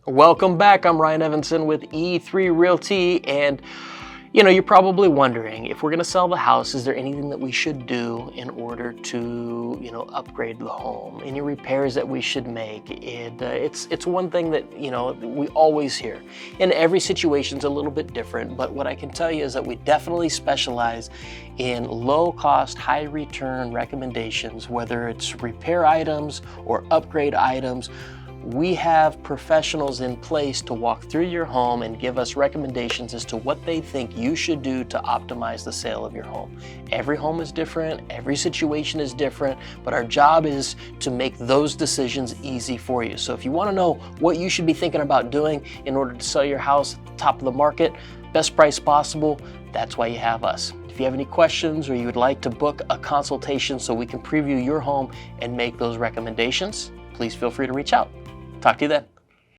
Welcome back. I'm Ryan Evanson with E3 Realty, and you're probably wondering, if we're going to sell the house, is there anything that we should do in order to, upgrade the home? Any repairs that we should make? It's one thing that, we always hear. And every situation's a little bit different, but what I can tell you is that we definitely specialize in low-cost, high-return recommendations, whether it's repair items or upgrade items. We have professionals in place to walk through your home and give us recommendations as to what they think you should do to optimize the sale of your home. Every home is different, every situation is different, but our job is to make those decisions easy for you. So if you want to know what you should be thinking about doing in order to sell your house at the top of the market, best price possible, that's why you have us. If you have any questions or you would like to book a consultation so we can preview your home and make those recommendations, please feel free to reach out. Talk to you then.